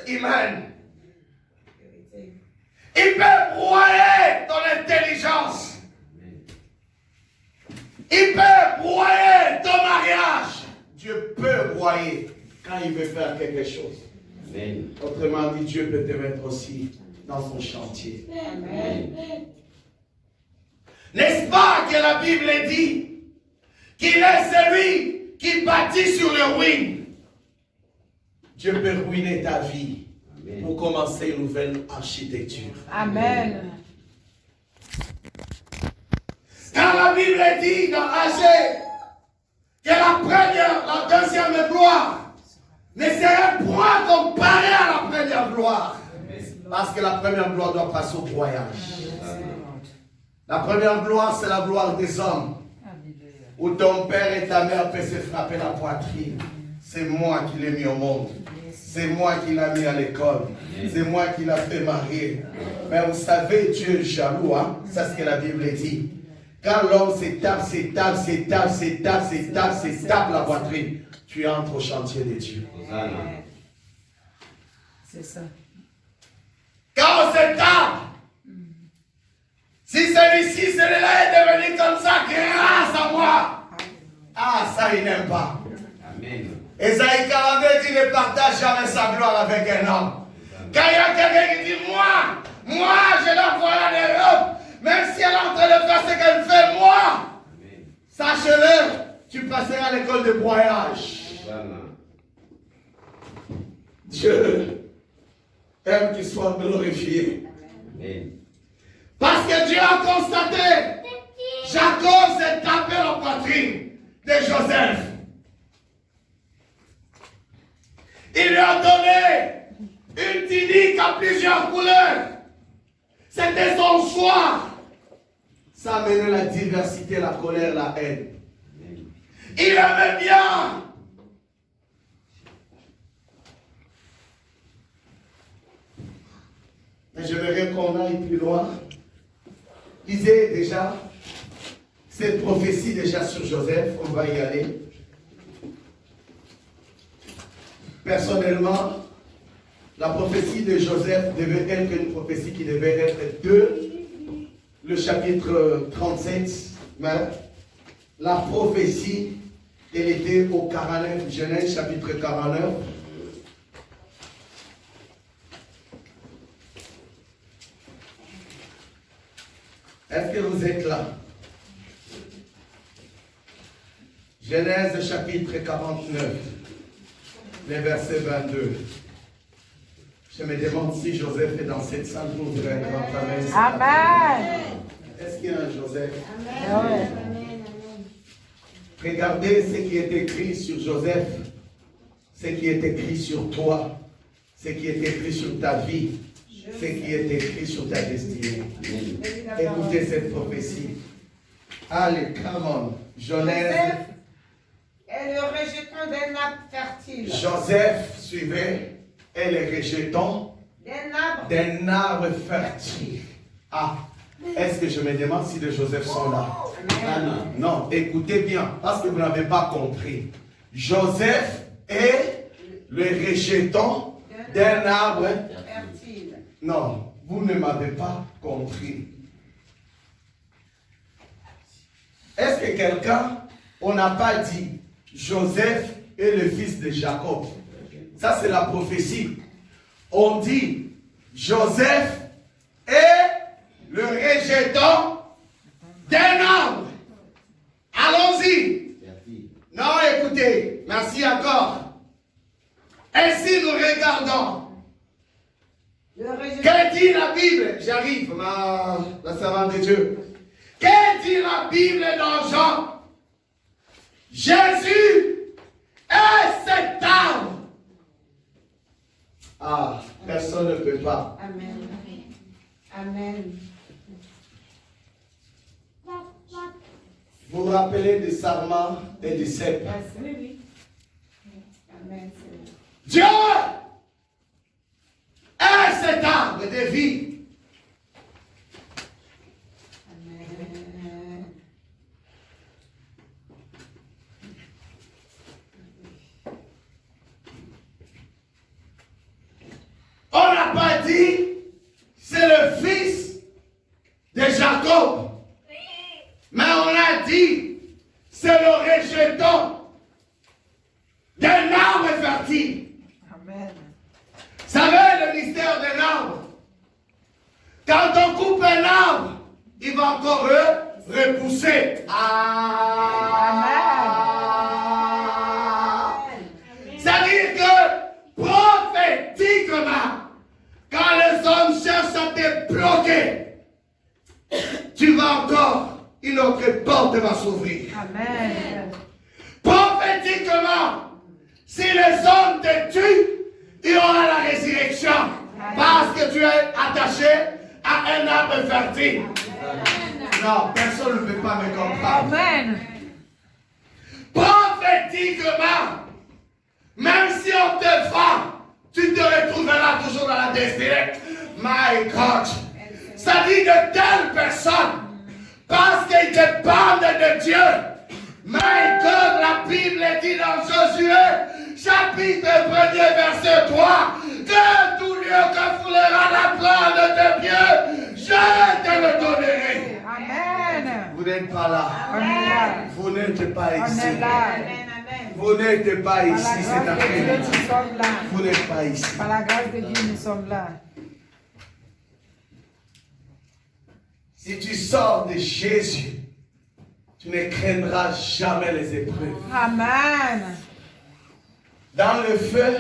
humaine. Il peut broyer ton intelligence. Il peut broyer ton mariage. Dieu peut broyer quand il veut faire quelque chose. Amen. Autrement dit, Dieu peut te mettre aussi dans son chantier. Amen. N'est-ce pas que la Bible dit qu'il est celui qui bâtit sur le ruine? Dieu peut ruiner ta vie. Amen. Pour commencer une nouvelle architecture. Amen. Quand la Bible dit dans Agé que la deuxième gloire ne serait point comparée à la première gloire. Parce que la première gloire doit passer au broyage. La première gloire, c'est la gloire des hommes. Où ton père et ta mère peuvent se frapper la poitrine. C'est moi qui l'ai mis au monde. C'est moi qui l'ai mis à l'école. C'est moi qui l'ai fait marier. Mais vous savez, Dieu est jaloux. Hein? C'est ce que la Bible dit. Quand l'homme tape la poitrine, tu entres au chantier de Dieu. C'est ça. Quand on se tape, si celui-ci, celui-là est devenu comme ça, grâce à moi, ah, ça, il n'aime pas. Amen. Esaïe 42 dit ne partage jamais sa gloire avec un homme. Quand il y a quelqu'un qui dit moi, je l'envoie en Europe, même si elle est en train de faire ce qu'elle fait, moi, sache-le, tu passeras à l'école de broyage. Dieu aime qu'il soit glorifié. Amen. Parce que Dieu a constaté, Jacob s'est tapé la poitrine de Joseph. Il lui a donné une tunique à plusieurs couleurs. C'était son choix. Ça amenait la diversité, la colère, la haine. Il aimait bien. Mais j'aimerais qu'on aille plus loin. Lisez déjà cette prophétie déjà sur Joseph. On va y aller. Personnellement, la prophétie de Joseph devait être une prophétie qui devait être de le chapitre 37. Mais la prophétie, elle était au 49, Genèse chapitre 49. Est-ce que vous êtes là? Genèse chapitre 49, le verset 22. Je me demande si Joseph est dans cette salle pour dire un grand amen. Amen. Est-ce qu'il y a un Joseph? Amen. Amen. Regardez ce qui est écrit sur Joseph, ce qui est écrit sur toi, ce qui est écrit sur ta vie, ce qui est écrit sur ta destinée. Écoutez cette prophétie. Allez, come on. Joseph est le rejeton d'un arbre fertile. Joseph suivait et le rejeton d'un arbre fertile. Ah, est-ce que je me demande si les Joseph sont là? Ah, non, écoutez bien, parce que vous n'avez pas compris. Joseph est le rejeton d'un arbre fertile. Non, vous ne m'avez pas compris. Est-ce que quelqu'un, on n'a pas dit Joseph est le fils de Jacob? Ça, c'est la prophétie. On dit Joseph est le rejeton d'un arbre. Allons-y. Non, écoutez, merci encore. Ainsi nous regardons. Que dit la Bible? J'arrive, la servante de Dieu. Que dit la Bible dans Jean? Jésus est cet arbre. Ah, personne ne peut pas. Amen. Amen. Vous vous rappelez des sarments et des cèpes? Oui, oui. Amen. Dieu est cet arbre de vie. Amen. a dit, c'est le rejeton d'un arbre fertile. Amen. Vous savez le mystère d'un arbre? Quand on coupe un arbre, il va encore repousser. C'est-à-dire que prophétiquement, quand les hommes cherchent à te bloquer, tu vas encore, une autre porte va s'ouvrir. Amen. Prophétiquement, si les hommes te tuent, il y aura la résurrection. Parce que tu es attaché à un arbre fertile. Non, personne ne peut pas me comprendre. Amen. Prophétiquement, même si on te frappe, tu te retrouveras toujours dans la destinée. My God. Ça dit de telles personnes, parce qu'ils dépendent de Dieu. My God, la Bible dit dans Josué, chapitre 1er, verset 3, que tout lieu que foulera la plante de Dieu, je te le donnerai. Amen. Vous n'êtes pas là. On est là. Vous n'êtes pas On ici. est là. Vous n'êtes pas Par la ici cet grâce de Dieu, après-midi. nous sommes là. Vous n'êtes pas ici. Par la grâce de Dieu, nous sommes là. Si tu sors de Jésus, tu ne craindras jamais les épreuves. Amen. Dans le feu,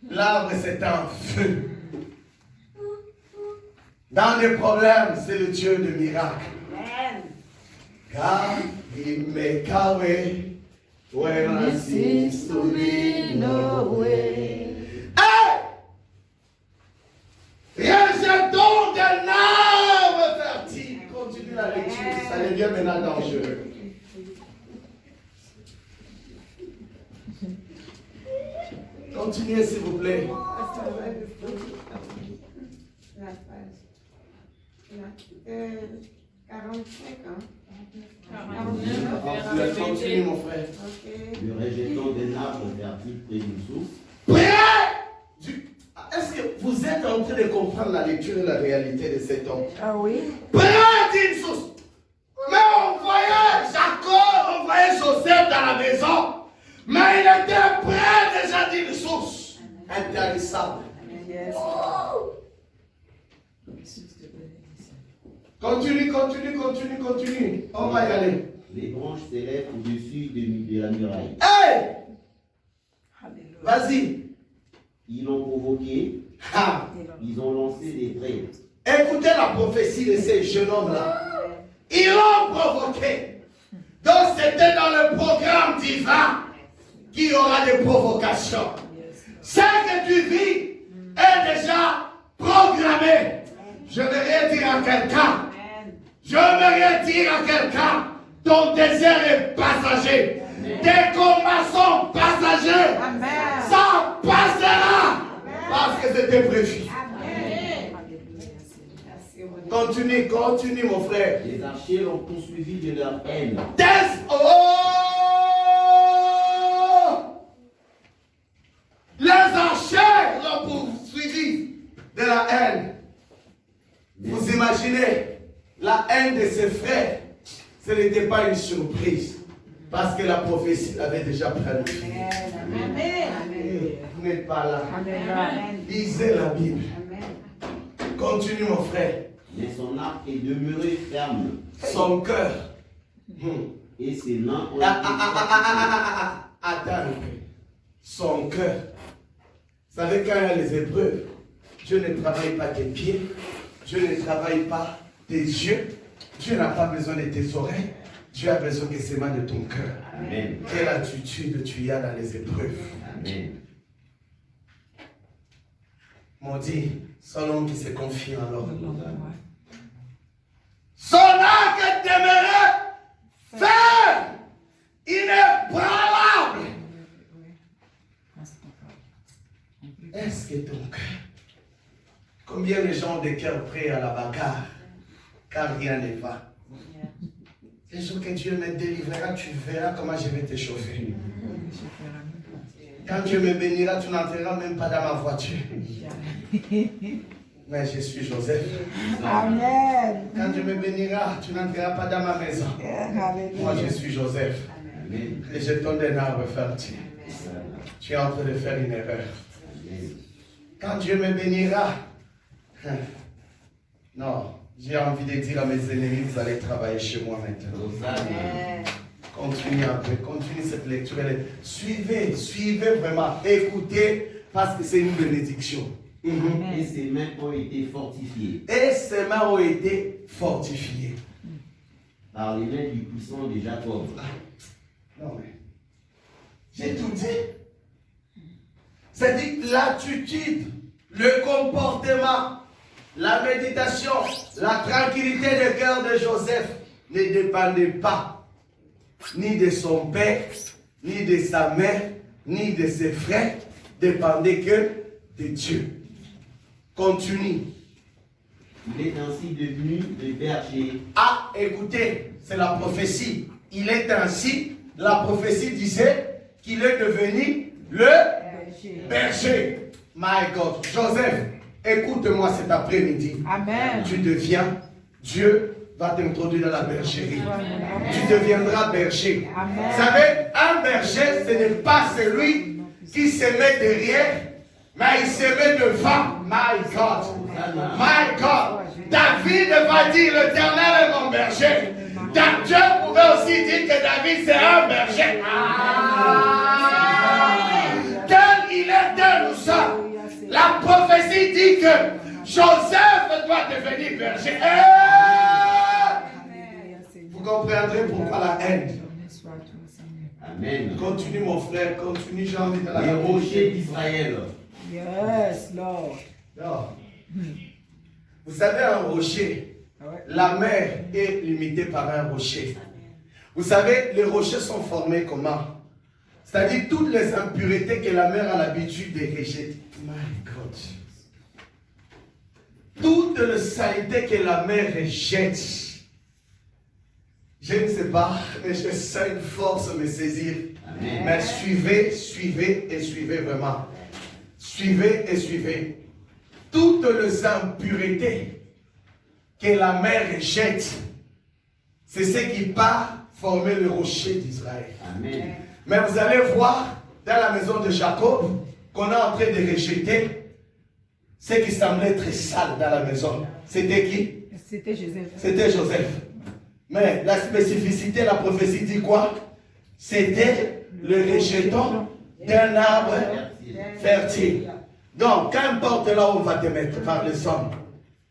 l'arbre c'est un feu. Dans les problèmes, c'est le Dieu de miracles. Car il me carré, when I seems to be no way. Hey! Rejetons d'un arbre fertile. Continue la lecture, ça devient maintenant dangereux. Continuez s'il vous plaît. La page. 45 ans. Continue mon frère. Ok. Le rejeton d'un arbre fertile près d'une source. Est-ce que vous êtes en train de comprendre la lecture et la réalité de cet homme? Ah oui. Près d'une source. Mais on voyait Jacob, on voyait Joseph dans la maison. Mais il était près déjà d'une source. Intéressant. Yes. Continue. On va y aller. Les branches s'élèvent au-dessus de la muraille. Hey! Alléluia. Vas-y. Ils l'ont provoqué, Ah. ils ont lancé des traits. Écoutez la prophétie de ces jeunes hommes-là. Ils l'ont provoqué. Donc c'était dans le programme divin qu'il y aura des provocations. Ce que tu vis est déjà programmé. Je veux rien dire à quelqu'un. Ton désir est passager. Tes combats sont passagers. Amen. Ça passera. Parce que c'était prévu. Continue mon frère. Les archers l'ont poursuivi de leur haine. Les archers l'ont poursuivi de la haine. Vous imaginez la haine de ses frères. Ce n'était pas une surprise. Parce que la prophétie l'avait déjà planifié. Vous n'êtes pas là. Lisez la Bible. Continue mon frère. Mais son arc est demeuré ferme. Son cœur. Et ses mains ont Attends un peu. Son cœur. Vous savez, quand il y a les épreuves, Dieu ne travaille pas tes pieds, Dieu ne travaille pas tes yeux, Dieu n'a pas besoin de tes oreilles, Dieu a besoin que c'est de ton cœur. Amen. Quelle attitude tu as dans les épreuves. Amen. Maudit, son homme qui se confie en l'homme. Son arc demeurait ferme, inébranlable. Est-ce que ton cœur, combien de gens ont des cœurs prêts à la bagarre, car rien ne va. Les jours que Dieu me délivrera, tu verras comment je vais te chauffer. Quand Dieu me bénira, tu n'entreras même pas dans ma voiture. Mais je suis Joseph. Amen. Quand Dieu me bénira, tu n'entreras pas dans ma maison. Moi, je suis Joseph. Amen. Et je tombe d'un arbre fertile. Tu es en train de faire une erreur. Quand Dieu me bénira, non, j'ai envie de dire à mes ennemis, vous allez travailler chez moi maintenant. Amen. Continue un peu, continue cette lecture. Suivez, suivez vraiment, écoutez, parce que c'est une bénédiction. Et ses mains ont été fortifiées Et ses mains ont été fortifiées. par les mains du puissant de Jacob. Non mais, j'ai tout dit. C'est-à-dire l'attitude, le comportement, la méditation, la tranquillité de cœur de Joseph ne dépendait pas ni de son père, ni de sa mère, ni de ses frères, dépendait que de Dieu. Continue. Il est ainsi devenu le berger. Ah, écoutez, c'est la prophétie. Il est ainsi, la prophétie disait qu'il est devenu le berger. My God. Joseph, écoute-moi cet après-midi. Amen. Tu deviens, Dieu va t'introduire dans la bergerie. Tu deviendras berger. Amen. Vous savez, un berger, ce n'est pas celui qui se met derrière, mais il se met devant. My God. My God. David va dire, l'Éternel est mon berger. Dieu pouvait aussi dire que David c'est un berger. Tel il est, tel nous sommes. La prophétie dit que Joseph doit devenir berger. Vous comprendrez pourquoi la haine. Amen. Continue mon frère, continue, j'ai envie de la Les rochers d'Israël. Yes, Lord. Non. Vous savez, un rocher, la mer est limitée par un rocher. Vous savez, les rochers sont formés comment? C'est-à-dire toutes les impuretés que la mer a l'habitude de rejeter. My God. Toute la saleté que la mer rejette. Je ne sais pas, mais je sens une force me saisir. Amen. Mais suivez, suivez et suivez vraiment. Suivez et suivez. Toutes les impuretés que la mer rejette, c'est ce qui part former le rocher d'Israël. Amen. Mais vous allez voir dans la maison de Jacob qu'on est en train de rejeter ce qui semblait très sale dans la maison. C'était qui? C'était Joseph. C'était Joseph. Mais la spécificité, la prophétie dit quoi? C'était le rejeton d'un arbre fertile. Donc, qu'importe là où on va te mettre par les hommes,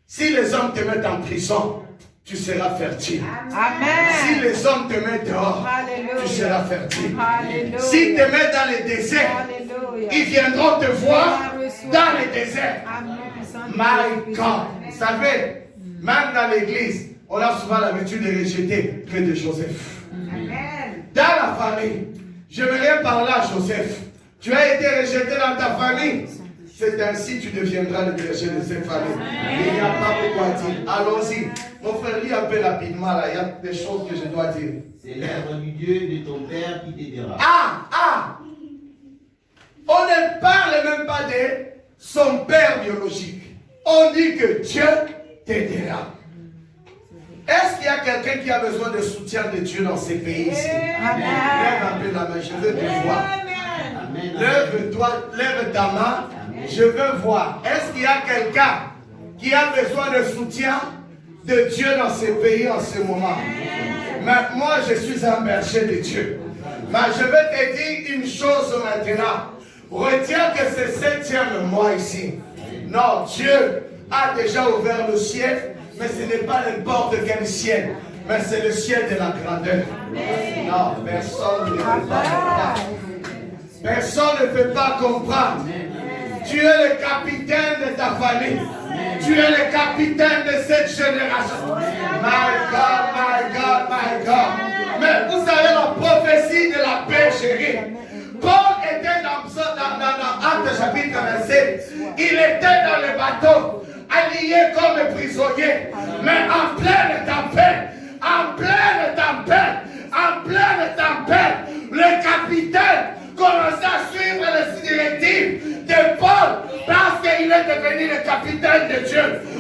si les hommes te mettent en prison, tu seras fertile. Amen. Si les hommes te mettent dehors, Alléluia. tu seras fertile. Alléluia. S'ils te mettent dans les déserts, Alléluia. ils viendront te voir dans les déserts. Amen. My God. Vous savez, même dans l'église, on a souvent l'habitude de rejeter que de Joseph. Amen. Dans la famille, j'aimerais parler à Joseph. Tu as été rejeté dans ta famille. C'est ainsi que tu deviendras le berger de cette famille. Il n'y a pas beaucoup à dire. Allons-y. Mon frère, lis un peu rapidement là. Il y a des choses que je dois dire. C'est l'œuvre du Dieu de ton Père qui t'aidera. On ne parle même pas de son père biologique. On dit que Dieu t'aidera. Est-ce qu'il y a quelqu'un qui a besoin de soutien de Dieu dans ces pays ici? Lève un peu la main, je veux te voir. Amen. Lève ta main, je veux voir. Est-ce qu'il y a quelqu'un qui a besoin de soutien de Dieu dans ces pays en ce moment? Mais moi, je suis un berger de Dieu. Mais je vais te dire une chose maintenant. Retiens que c'est le 7e mois ici. Non, Dieu a déjà ouvert le ciel, mais ce n'est pas n'importe quel ciel, mais c'est le ciel de la grandeur. Non, personne ne peut pas comprendre. Personne ne peut pas comprendre. Tu es le capitaine de ta famille. Tu es le capitaine de cette génération. My God, my God, my God. Mais vous savez la prophétie de la bergerie. Paul était dans Actes chapitre 27. Il était dans le bateau, allié comme prisonnier. Mais en pleine tempête, le capitaine commençait à suivre les directives de Paul parce qu'il devenir le capitaine de Dieu.